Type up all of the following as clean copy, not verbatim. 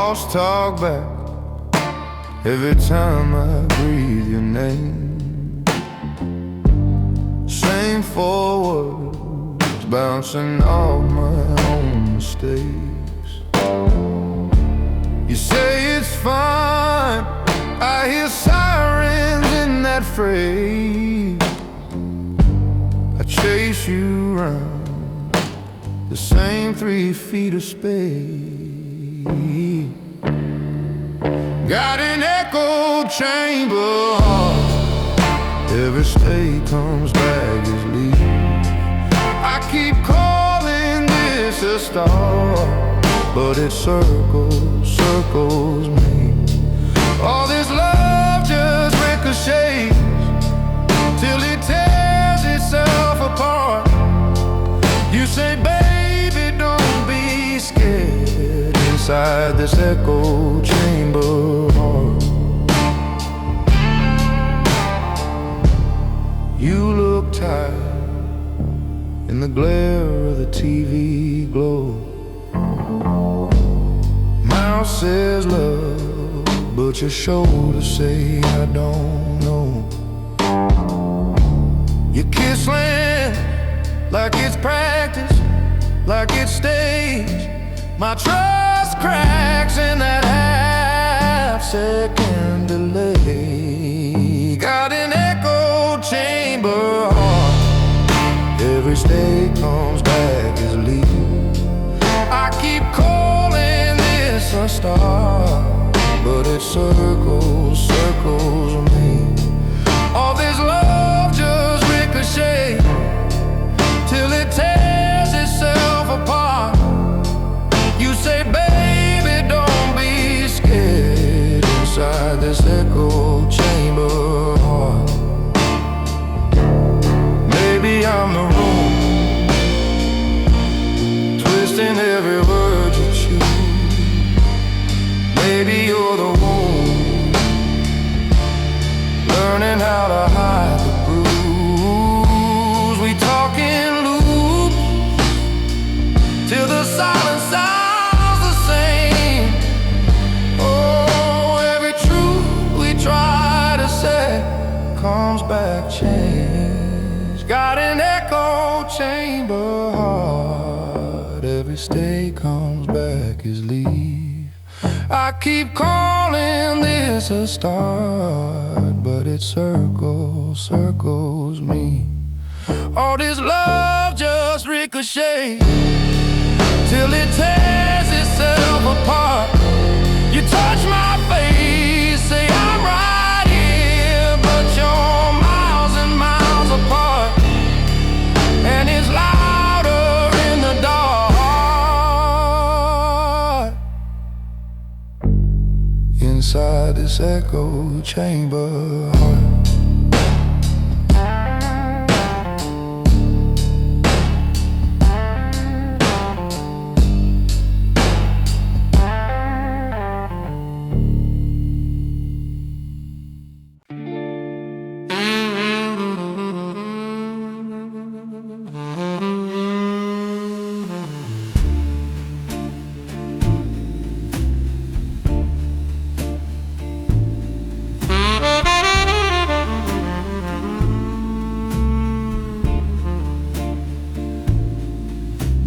crosstalk back every time I breathe your name. Same four words bouncing off my own mistakes. You say it's fine, I hear sirens in that phrase. I chase you round the same 3 feet of space. Got an echo chamber heart, every stay comes back as leave. I keep calling this a star, but it circles, circles me. All this love just ricochets till it tears itself apart. You say, baby, don't be scared inside this echo chamber heart. You look tired in the glare of the TV glow. Mouth says love, but your shoulders say I don't know. You kiss land like it's practice, like it's stage. My trust cracks in that half-second delay. Got an echo chamber heart, every stay comes back as leave. I keep calling this a star, but it circles, circles me. All this love just ricochets till it tears itself apart. You say, baby, don't be scared inside this echo chamber heart. Maybe I'm the wrong, twisting every word you choose. Maybe you're the one, learning how to hide the bruise. We talk in loops till the silence sounds the same. Oh, every truth we try to say comes back changed. Got an echo chamber heart, every stay comes back as leave. I keep calling this a start, but it circles, circles me. All this love just ricochets till it tears itself apart. You touch my face, say I'm right here, but you're miles and miles apart. And it's louder in the dark, inside this echo chamber heart.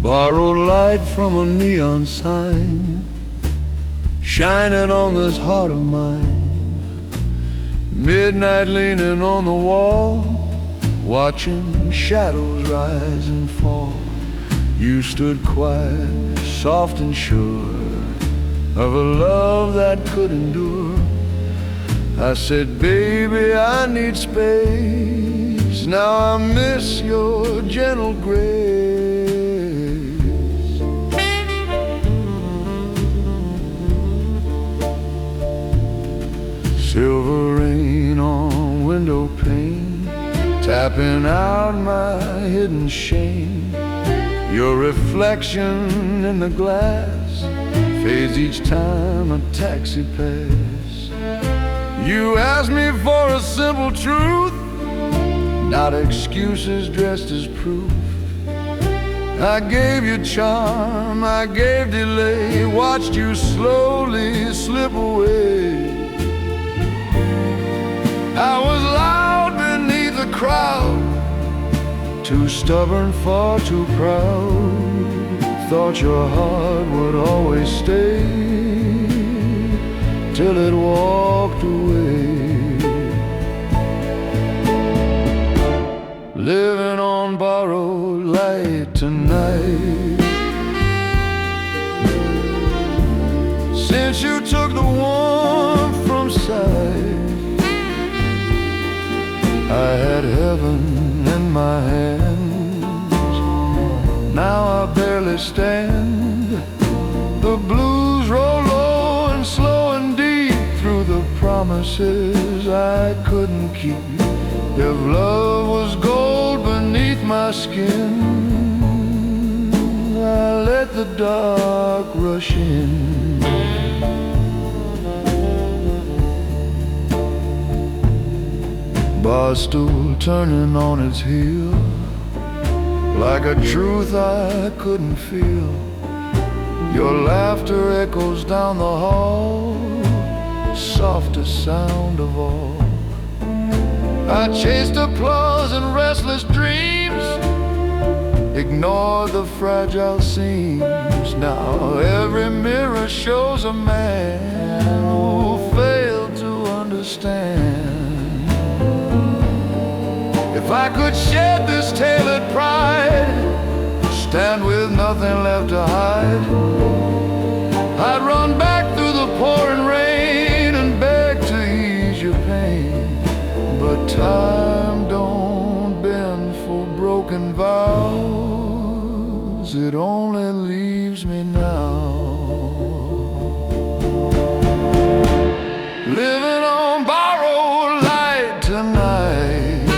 Borrowed light from a neon sign, shining on this heart of mine. Midnight leaning on the wall, watching shadows rise and fall. You stood quiet, soft and sure of a love that could endure. I said, baby, I need space. Now I miss your gentle grace. Silver rain on window pane, tapping out my hidden shame. Your reflection in the glass fades each time a taxi passes. You asked me for a simple truth, not excuses dressed as proof. I gave you charm, I gave delay, watched you slowly slip away. I was loud beneath the crowd, too stubborn, far too proud. Thought your heart would always stay till it walked away. Living on borrowed light tonight. Since you took the warmth from sight, I had heaven in my hands. Now I barely stand. The blues roll low and slow and deep through the promises I couldn't keep. If love was gold beneath my skin, I let the dark rush in. Bar stool turning on its heel, like a truth I couldn't feel. Your laughter echoes down the hall, softest sound of all. I chased applause and restless dreams, ignored the fragile seams. Now every mirror shows a man who failed to understand. If I could shed this tailored pride, stand with nothing left to hide, I'd run back through the pouring rain and beg to ease your pain. But time don't bend for broken vows, it only leaves me now living on borrowed light tonight,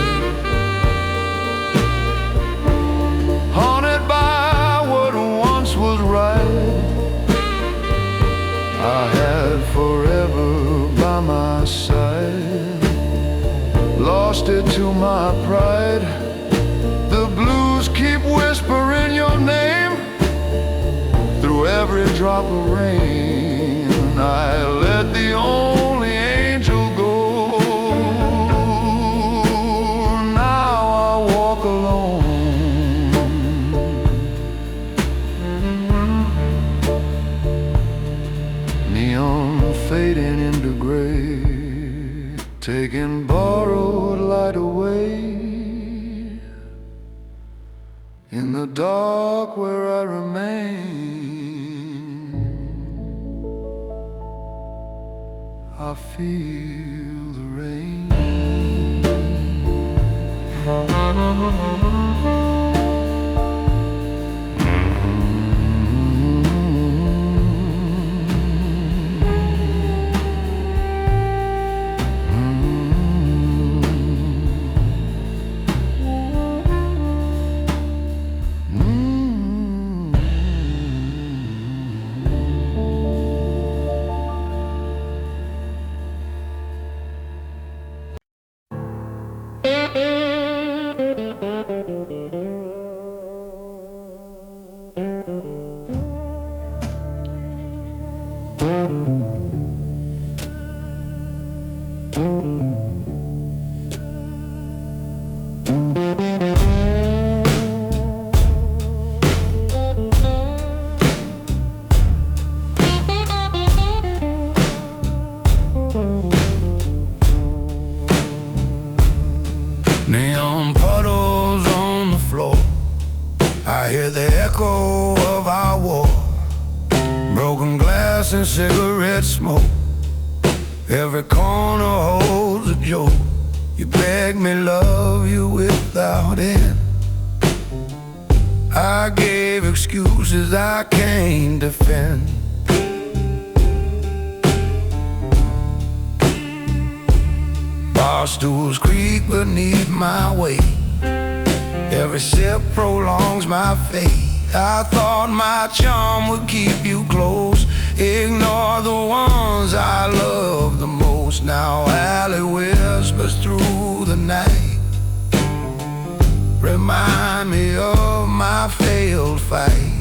haunted by what once was right. I had forever by my side, lost it to my pride. The blues keep whispering your name through every drop of rain. I let the only angel go. Now I walk alone, neon fading into gray, taking borrowed light away. In the dark where I remain, I feel the rain. Neon puddles on the floor, I hear the echo of our war. Broken glass and cigarette smoke, every corner holds a joke. You beg me love you without end. I gave excuses I can't defend. Bar stools creak beneath my weight, every sip prolongs my fate. I thought my charm would keep you close, ignore the ones I love the most. Now alley whispers through the night, remind me of my failed fight.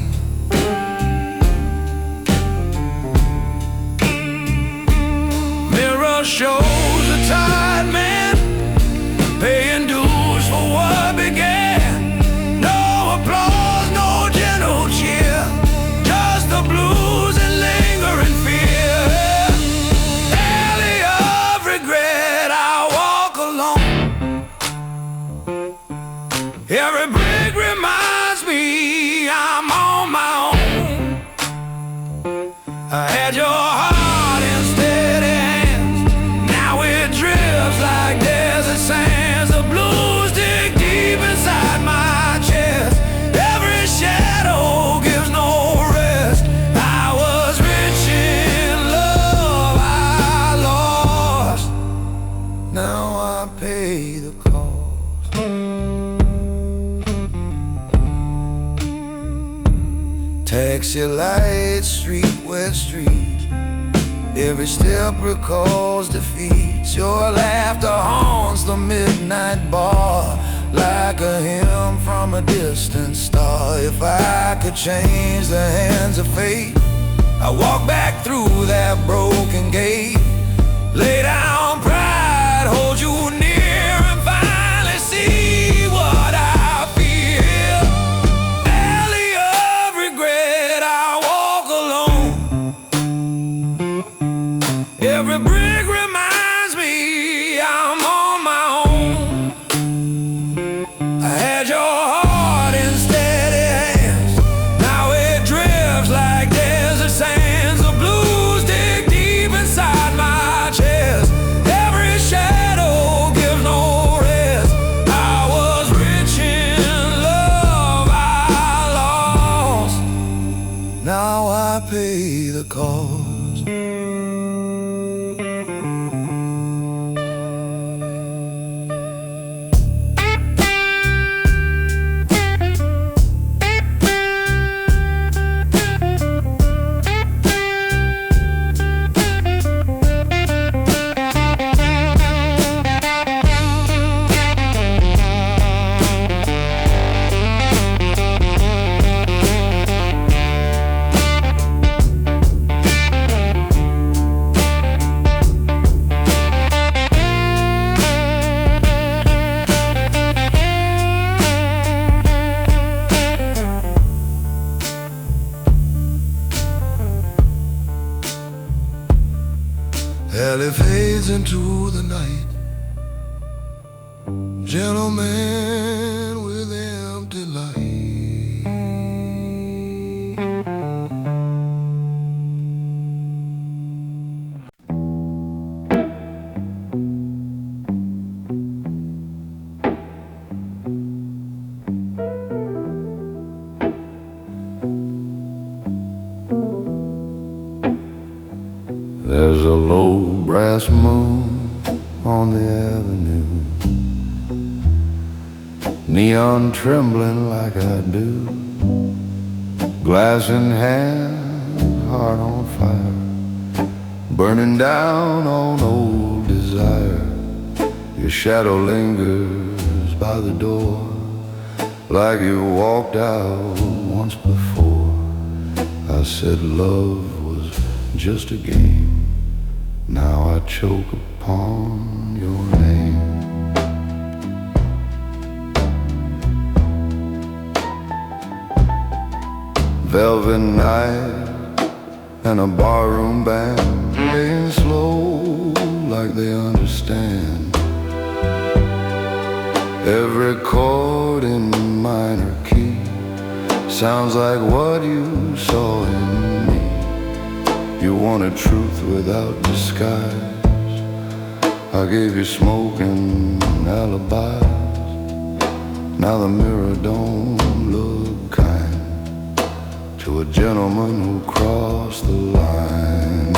Mirror shows a tired man paying dues for what began. No applause, no gentle cheer, just the blues and lingering fear. Alley of regret, I walk alone. Every brick reminds me I'm on my own. I had your heart in steady hands, now it drifts like desert sands. The blues dig deep inside my chest, every shadow gives no rest. I was rich in love, I lost, now I pay the cost. Taxi lights, street wet streets, every step recalls defeat. Your laughter haunts the midnight bar like a hymn from a distant star. If I could change the hands of fate, I'd walk back through that broken gate. Lay down pride, hold you near, and finally see what I feel. Alley of regret, I walk alone. Every brick reminds me I'm on my own. I had your heart in steady hands, now it drifts like desert sands. The blues dig deep inside my chest, every shadow gives no rest. I was rich in love, I lost, now I pay the cost. Alley fades into the night, gentleman with empty light. There's a low brass moon on the avenue, neon trembling like I do, glass in hand, heart on fire, burning down on old desire. Your shadow lingers by the door, like you walked out once before. I said love was just a game, now I choke upon your name. Velvet night and a barroom band playing slow like they understand. Every chord in minor key sounds like what you saw in me. You wanted truth without disguise, I gave you smoke and alibis. Now the mirror don't look kind to a gentleman who crossed the line.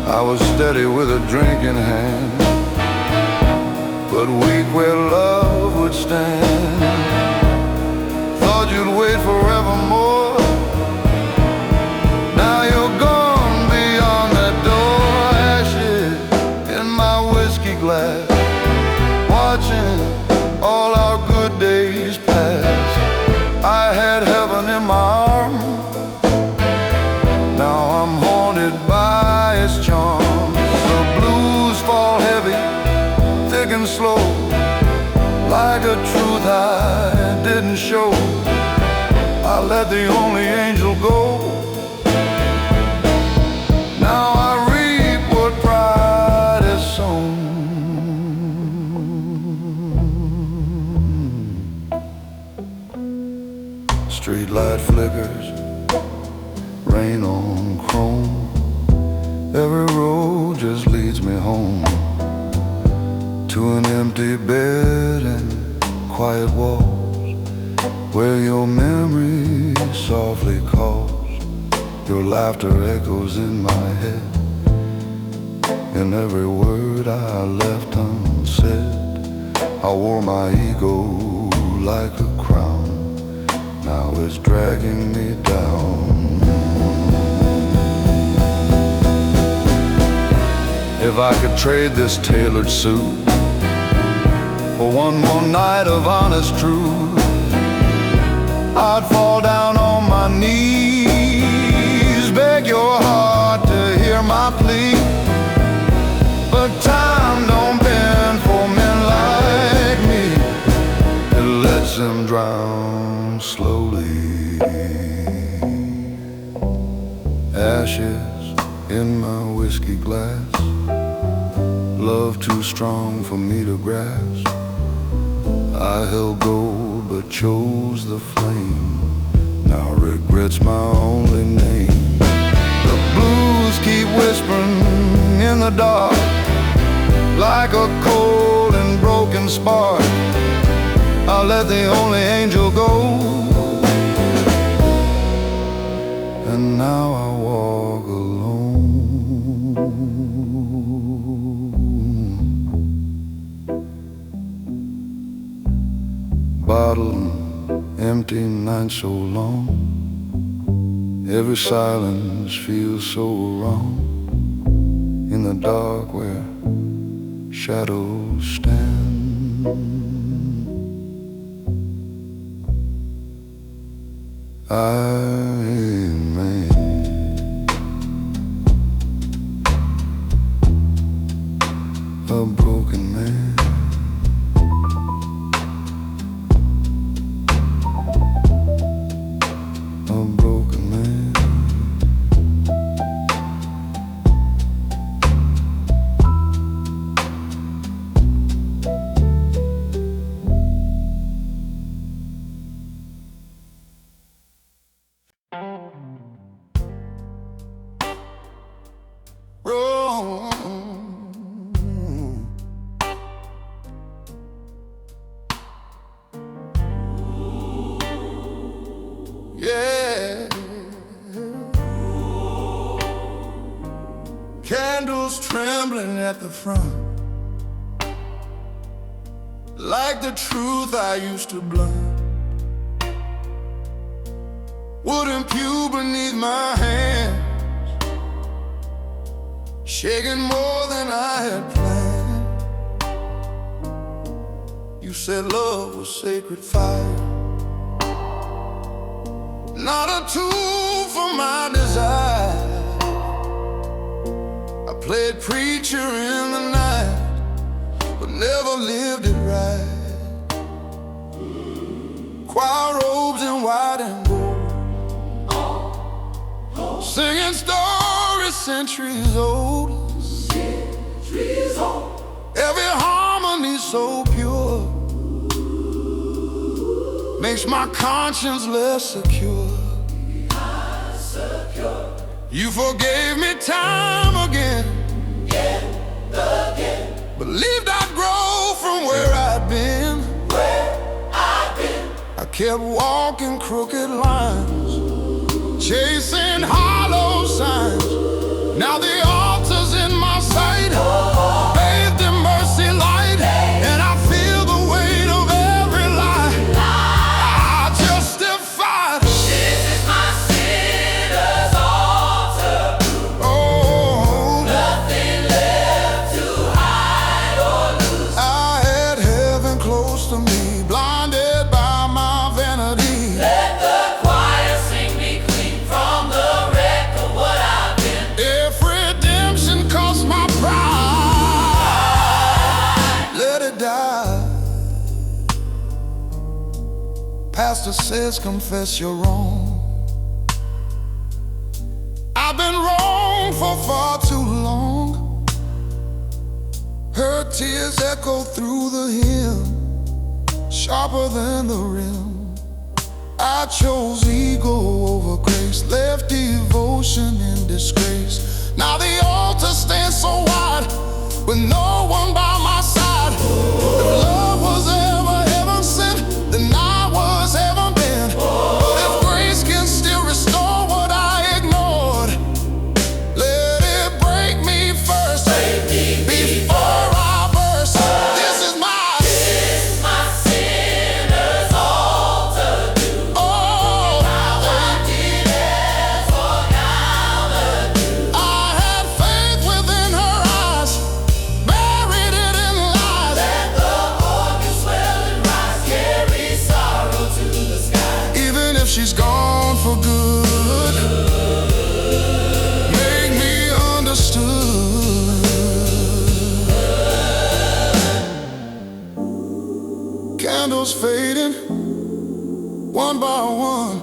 I was steady with a drink in hand, but weak where love would stand. Thought you'd wait forevermore, now you're gone beyond that door. Ashes in my whiskey glass, watching all our good days I had heaven in my arms. Now I'm haunted by its charms. The blues fall heavy, thick and slow, like a truth I didn't show. I let the only angel go. Now I reap what pride has sown. Streetlight flickers, rain on chrome. Every road just leads me home, to an empty bed and quiet walls, where your memory softly calls. Your laughter echoes in my head, and every word I left unsaid. I wore my ego like a crown, now it's dragging me down. If I could trade this tailored suit for one more night of honest truth, I'd fall down on my knees, beg your heart to hear my plea. But time don't bend for men like me, it lets them drown slowly. Ashes in my whiskey glass, love too strong for me to grasp. I held gold but chose the flame, now regret's my only name. The blues keep whispering in the dark, like a cold and broken spark. I let the only angel go, and now I walk alone. Bottle empty night so long, every silence feels so wrong. In the dark where shadows stand, Amen. A broken man, a broken man. Yeah. Candles trembling at the front, like the truth I used to blunt. Wooden pew beneath my hands, shaking more than I had planned. You said love was sacred fire, not a tool for my desire. I played preacher in the night, but never lived it right. Choir robes in white and gold, singing stories centuries old. Every harmony so pure makes my conscience less secure. You forgave me time again, believed I'd grow from where I'd been. I kept walking crooked lines, chasing hollow signs. Now the altar's in my sight, bathed in mercy light, and I feel the weight of every lie I justified. This is my sinner's altar. Oh, Nothing left to hide or lose. I had heaven close to me, blinded by my vanity. Let the pastor says confess you're wrong. I've been wrong for far too long. Her tears echo through the hymn, sharper than the rim. I chose ego over grace, left devotion in disgrace. Now the altar stands so wide, with no one by my side. If love was ever heaven sent, then I was heaven bent. But if grace can still restore what I ignored, let it break me first, before I burst. This is my sinner's altar. oh, I did as for Calvary. I had faith within her eyes, buried it in lies. Let the organ swell and rise, carry sorrow to the sky. Even if she's gone for good, make me understood. Candles fading, one by one,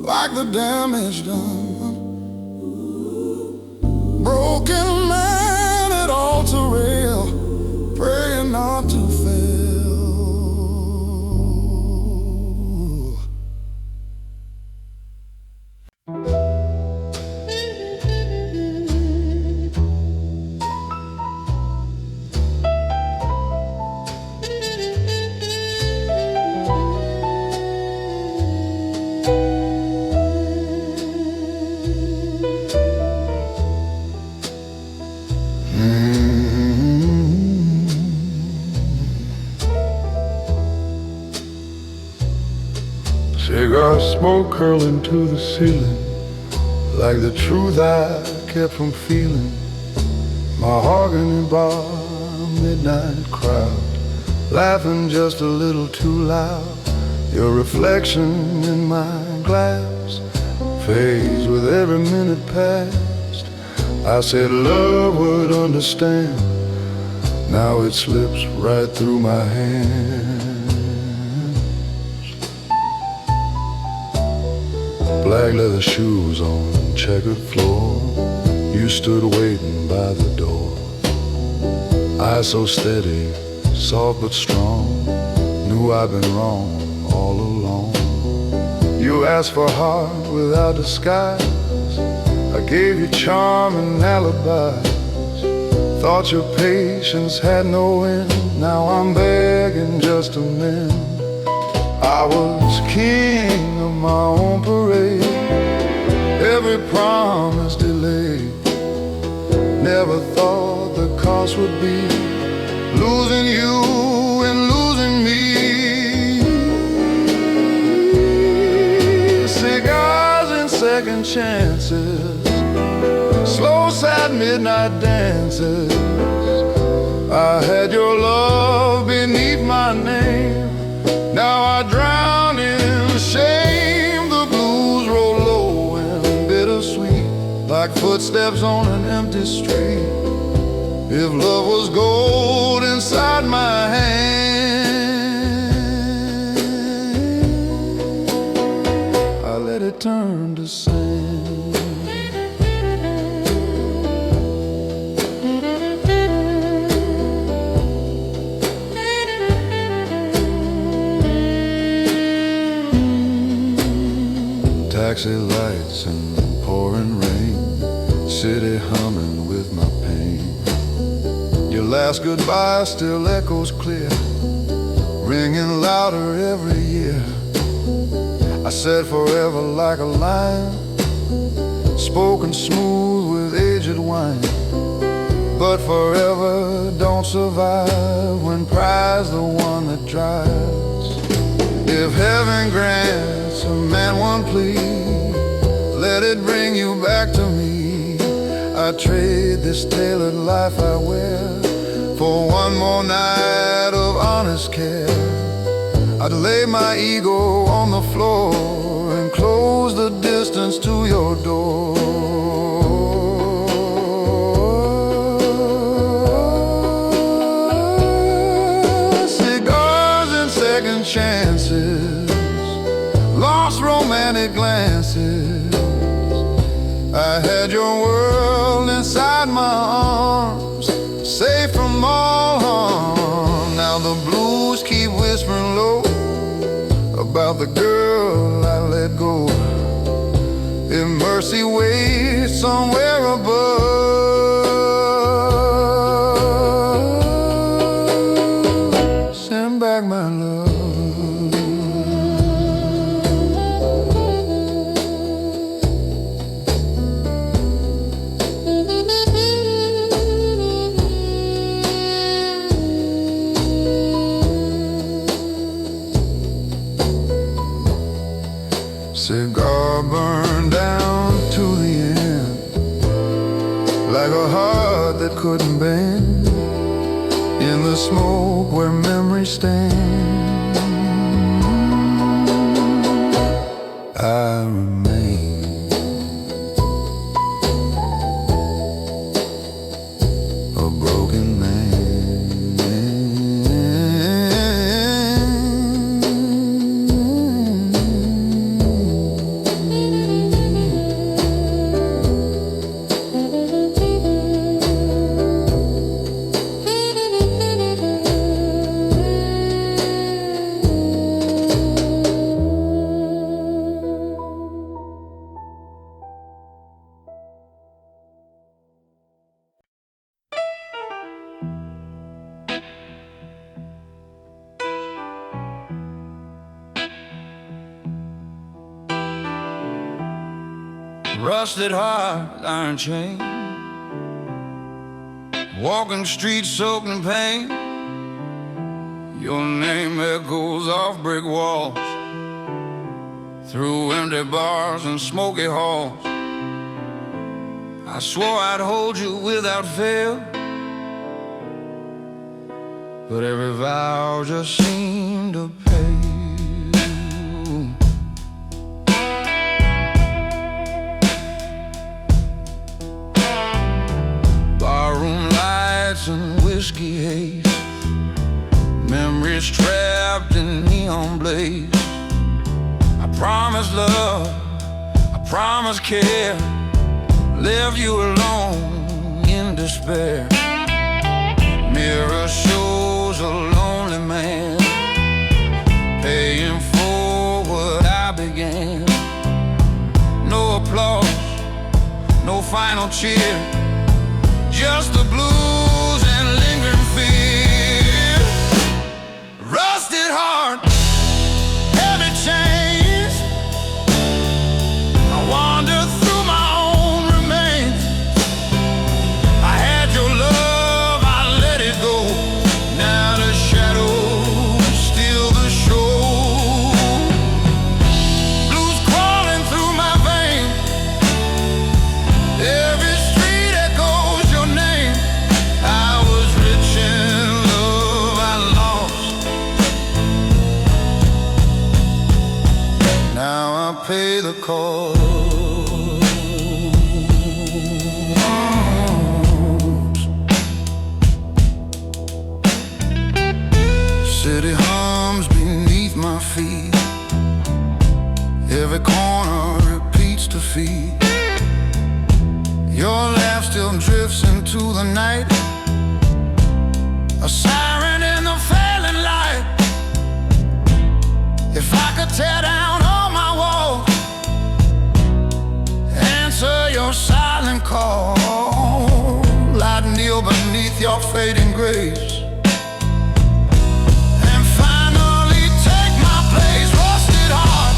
like the damage done. Broken man at altar rail, praying not to fail. Cigar smoke curling to the ceiling, like the truth I kept from feeling. Mahogany bar, midnight crowd, laughing just a little too loud. Your reflection in my glass fades with every minute past. I said love would understand, now it slips right through my hands. Black leather shoes on checkered floor, you stood waiting by the door. Eyes so steady, soft but strong, knew I'd been wrong all along. You asked for heart without disguise, I gave you charm and alibis. Thought your patience had no end, now I'm begging just to mend. I was king of my own parade, every promise delayed. Never thought the cost would be losing you and losing me. Cigars and second chances, slow sad midnight dances. I had your love beneath my name, now I drown in shame. The blues roll low and bittersweet, like footsteps on an empty street. If love was gold inside my hand, I let it turn to sand. Taxi lights and pouring rain, city humming with my pain. Your last goodbye still echoes clear, ringing louder every year. I said forever like a line, spoken smooth with aged wine. But forever don't survive when pride's the one that drives. If heaven grants a man one plea, let it bring you back to me. I trade this tailored life I wear for one more night of honest care. I'd lay my ego on the floor and close the distance to your door. Cigars and second chances, romantic glances. I had your world inside my arms, safe from all harm. Now the blues keep whispering low about the girl I let go. If mercy waits somewhere above, send back my love. Cigar burned down to the end, like a heart that couldn't bend, in the smoke where memories stand. I remain a broken man. Rusted heart, iron chain, walking streets soaked in pain. Your name echoes off brick walls, through empty bars and smoky halls. I swore I'd hold you without fail, but every vow just seemed to pale. Barroom lights and whiskey haze, memories trapped in neon blaze. I promised love, I promised care, left you alone in despair. Mirror shows a lonely man, paying for what I began. No applause, no final cheer, just the blues and lingering fear. Rusted heart, heavy chains, I wander through my own remains. I had your love, I let it go. Now the shadows steal the show. Blues crawling through my veins, every street echoes your name. I was rich in love I lost, now I pay the cost. City hums beneath my feet, every corner repeats defeat. Your laugh still drifts into the night, a siren in the failing light. If I could tear down all my walls, answer your silent call, I'd kneel beneath your fading grace and finally take my place. Rusted heart,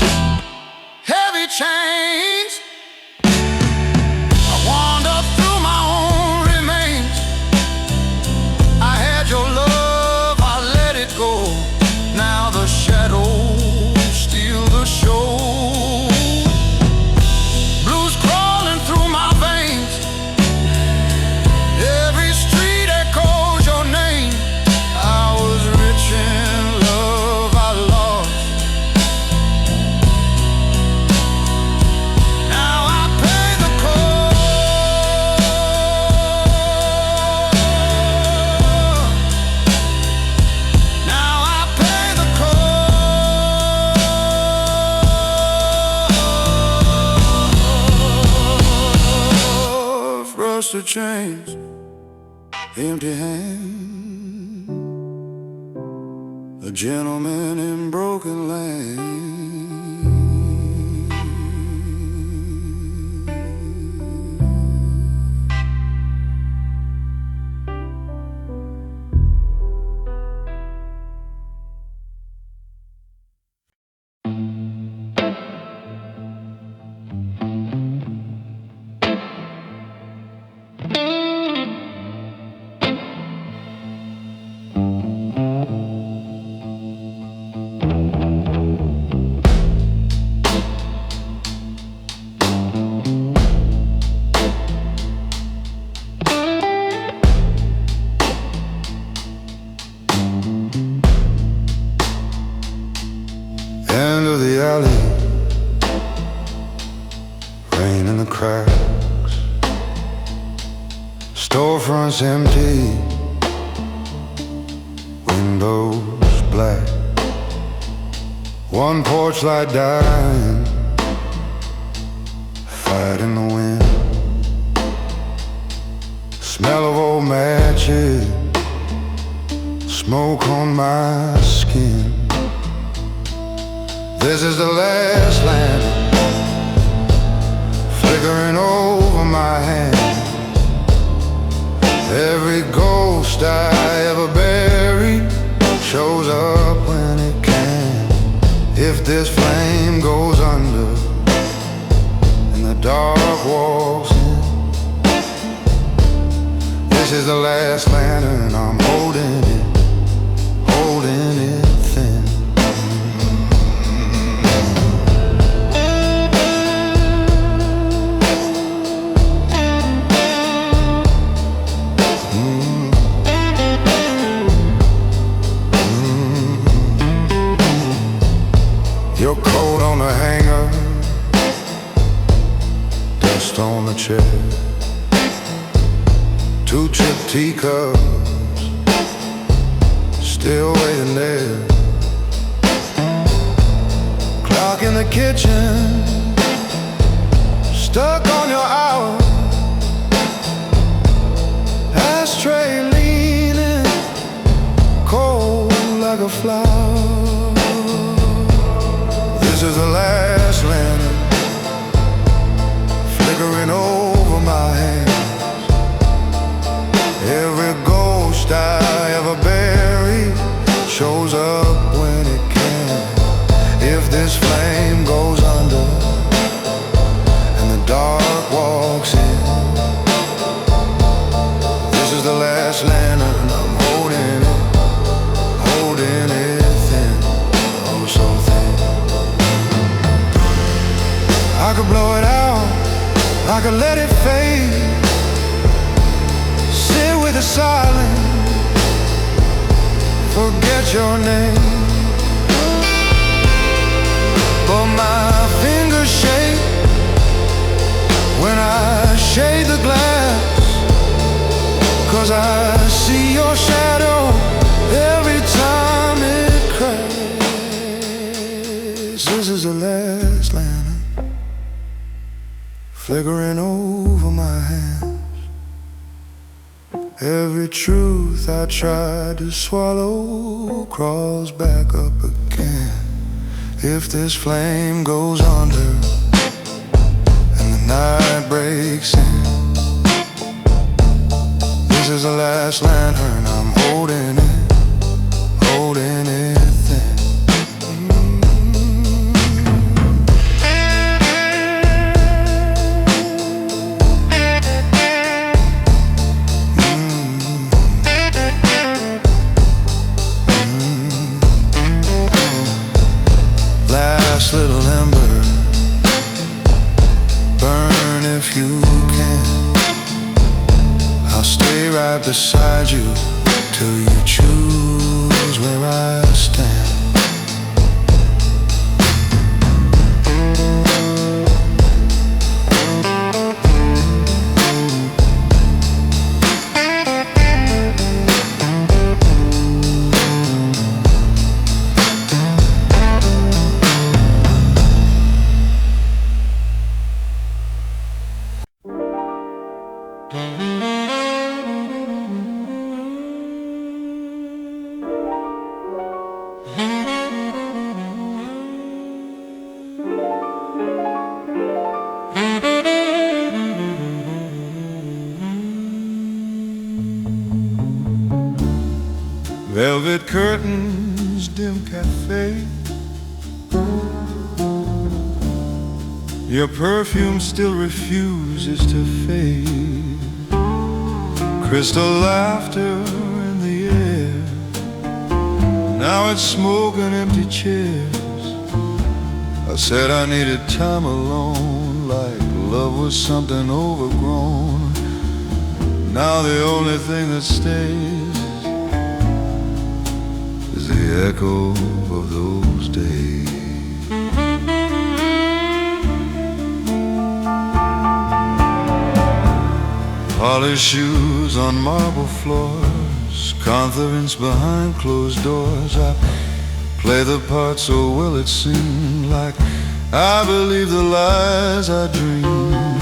heavy chains, I wander through my own remains. I had your love, I let it go. Now the shadows steal the show. Blues crawling through my veins, every street echoes your name. I was rich in love I lost, dust of chains, empty hands, a gentleman in broken land. End of the alley, rain in the cracks, storefronts empty, windows black, one porch light dying, fight in the wind, smell of old matches, smoke on my skin. This is the last lantern flickering over my hand. Every ghost I ever buried shows up when it can. If this flame goes under and the dark walks in, this is the last lantern. I'm holding it thin. Your coat on the hanger, dust on the chair, two chipped teacups still waiting there, clock in the kitchen stuck on your hour, ashtray leaning cold like a flower. This is the last lantern flickering over my hands. Every ghost I ever buried shows up when it can. If this flame goes under and the dark walks in, this is the last lantern. I'm holding it thin, oh so thin. I could blow it out, I could let it fade, sit with the silence, forget your name. But my fingers shake when I shade the glass, 'cause I see your shadow every time it cracks. This is the last lantern flickering over my hands. Every truth I tried to swallow crawls back up again. If this flame goes under and the night breaks in, this is the last lantern. I'm holding it thin. Last little ember, burn if you can. I'll stay right beside you till you choose where I stand. Mm-hmm. velvet curtains, dim cafe. Your perfume still refuses to fade. Crystal laughter in the air. Now it's smoke and empty chairs. I said I needed time alone, like love was something overgrown. Now the only thing that stays is the echo of those days. Polished shoes on marble floors, confidence behind closed doors. I play the part so well it seemed like I believed the lies I dreamed.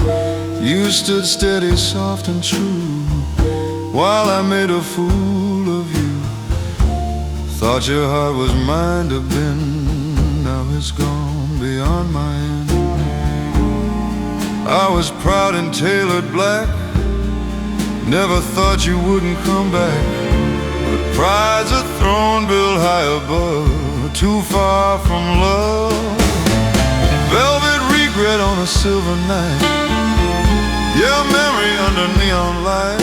You stood steady, soft and true, while I made a fool of you. Thought your heart was mine to bend, now it's gone beyond my end. I was proud and tailored black, never thought you wouldn't come back. But pride's a throne built high above, too far from love. Velvet regret on a silver night, your memory under neon light.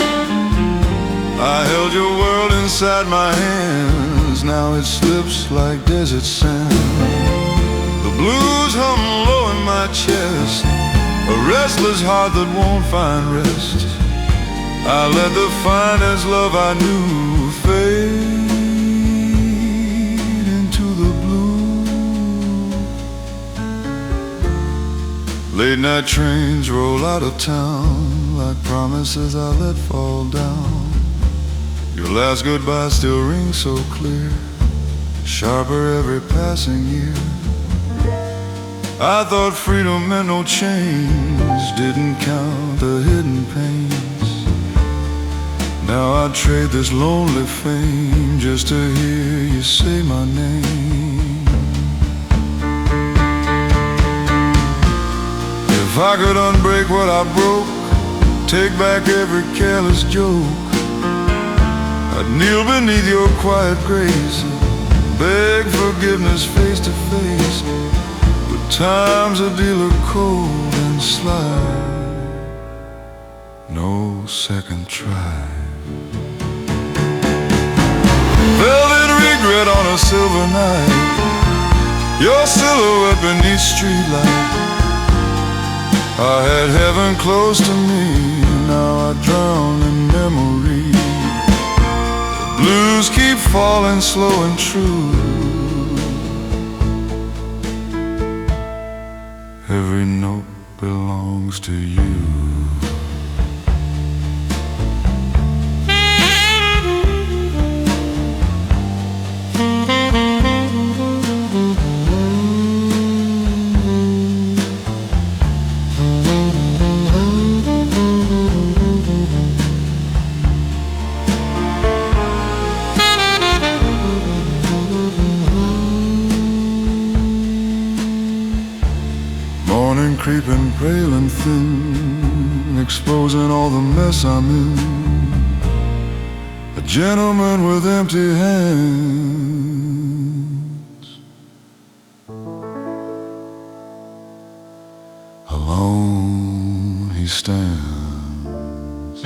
I held your world inside my hands, now it slips like desert sand. The blues hum low in my chest, a restless heart that won't find rest. I let the finest love I knew fade into the blue. Late night trains roll out of town like promises I let fall down. Your last goodbye still rings so clear, sharper every passing year. I thought freedom meant no chains, didn't count the hidden pains. Now I'd trade this lonely fame just to hear you say my name. If I could unbreak what I broke, take back every careless joke, I'd kneel beneath your quiet grace, beg forgiveness face to face. But time's a dealer cold and sly, no second try. Velvet regret on a silver night, your silhouette beneath streetlight. I had heaven close to me, now I drown in memory. The blues keep falling slow and true. Every note belongs to you. Morning creeping pale and thin, exposing all the mess I'm in. A gentleman with empty hands, alone he stands.